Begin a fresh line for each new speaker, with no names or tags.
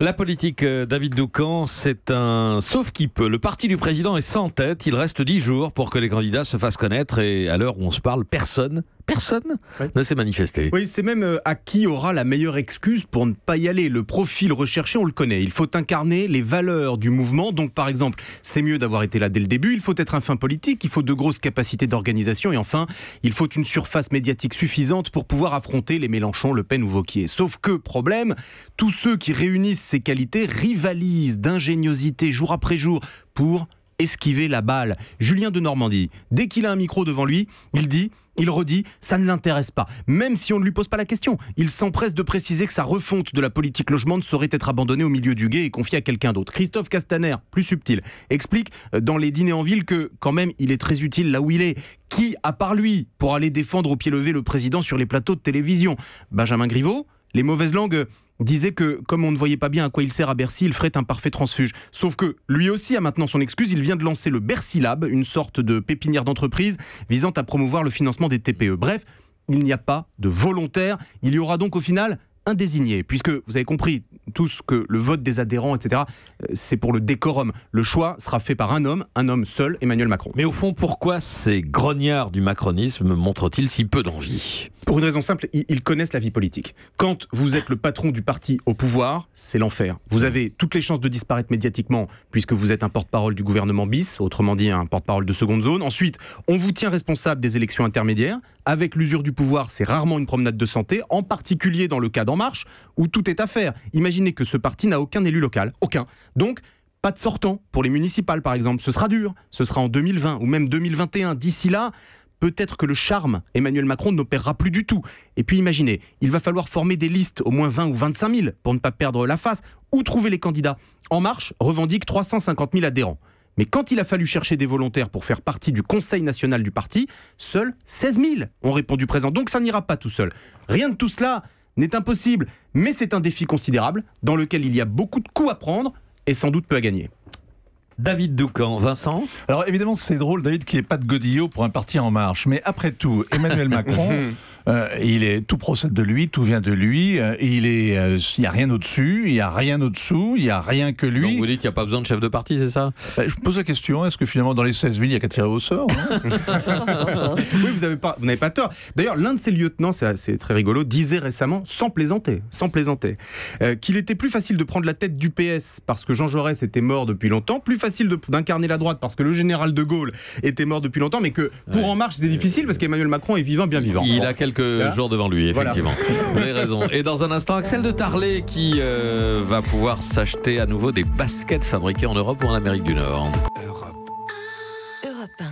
La politique, David Doucan, c'est un sauf qui peut. Le parti du président est sans tête. Il reste 10 jours pour que les candidats se fassent connaître. Et à l'heure où on se parle, personne ne s'est manifesté.
Oui, c'est même à qui aura la meilleure excuse pour ne pas y aller. Le profil recherché, on le connaît. Il faut incarner les valeurs du mouvement. Donc, par exemple, c'est mieux d'avoir été là dès le début. Il faut être un fin politique. Il faut de grosses capacités d'organisation. Et enfin, il faut une surface médiatique suffisante pour pouvoir affronter les Mélenchon, Le Pen ou Wauquiez. Sauf que, problème, tous ceux qui réunissent ces qualités rivalisent d'ingéniosité jour après jour pour esquiver la balle. Julien de Normandie, dès qu'il a un micro devant lui, il redit, ça ne l'intéresse pas. Même si on ne lui pose pas la question, il s'empresse de préciser que sa refonte de la politique logement ne saurait être abandonnée au milieu du gué et confiée à quelqu'un d'autre. Christophe Castaner, plus subtil, explique dans les dîners en ville que quand même il est très utile là où il est. Qui, à part lui, pour aller défendre au pied levé le président sur les plateaux de télévision? Benjamin Griveaux, les mauvaises langues disait que, comme on ne voyait pas bien à quoi il sert à Bercy, il ferait un parfait transfuge. Sauf que, lui aussi a maintenant son excuse, il vient de lancer le Bercy Lab, une sorte de pépinière d'entreprise visant à promouvoir le financement des TPE. Bref, il n'y a pas de volontaire, il y aura donc au final un désigné, puisque vous avez compris tous que le vote des adhérents, etc., c'est pour le décorum. Le choix sera fait par un homme seul, Emmanuel Macron.
Mais au fond, pourquoi ces grognards du macronisme montrent-ils si peu d'envie ?
Pour une raison simple, ils connaissent la vie politique. Quand vous êtes le patron du parti au pouvoir, c'est l'enfer. Vous avez toutes les chances de disparaître médiatiquement, puisque vous êtes un porte-parole du gouvernement bis, autrement dit un porte-parole de seconde zone. Ensuite, on vous tient responsable des élections intermédiaires. Avec l'usure du pouvoir, c'est rarement une promenade de santé, en particulier dans le cas d'En Marche, où tout est à faire. Imaginez que ce parti n'a aucun élu local, aucun. Donc, pas de sortant pour les municipales, par exemple. Ce sera dur. Ce sera en 2020 ou même 2021. D'ici là, peut-être que le charme Emmanuel Macron n'opérera plus du tout. Et puis imaginez, il va falloir former des listes, au moins 20 ou 25 000, pour ne pas perdre la face. Où trouver les candidats? En Marche revendique 350 000 adhérents. Mais quand il a fallu chercher des volontaires pour faire partie du Conseil national du parti, seuls 16 000 ont répondu présent. Donc ça n'ira pas tout seul. Rien de tout cela n'est impossible, mais c'est un défi considérable dans lequel il y a beaucoup de coups à prendre et sans doute peu à gagner.
David Doucan, Vincent?
Alors évidemment c'est drôle, David, qu'il n'y ait pas de godillot pour un parti En Marche, mais après tout, Emmanuel Macron, tout procède de lui, tout vient de lui, il n'y a rien au-dessus, il n'y a rien au-dessous, il n'y a rien que lui.
Donc vous dites qu'il n'y a pas besoin de chef de parti, c'est ça?
Je me pose la question, est-ce que finalement dans les 16 villes, il n'y a qu'à tirer au sort, hein?
Oui, vous n'avez pas tort. D'ailleurs, l'un de ses lieutenants, c'est très rigolo, disait récemment, sans plaisanter, qu'il était plus facile de prendre la tête du PS parce que Jean Jaurès était mort depuis longtemps, plus facile d'incarner la droite parce que le général de Gaulle était mort depuis longtemps, mais que pour En Marche, c'est difficile parce qu'Emmanuel Macron est vivant, bien vivant.
Il a quelques jours devant lui, effectivement. Voilà. Vous avez raison. Et dans un instant, Axel de Tarlet qui va pouvoir s'acheter à nouveau des baskets fabriquées en Europe ou en Amérique du Nord.
Europe 1.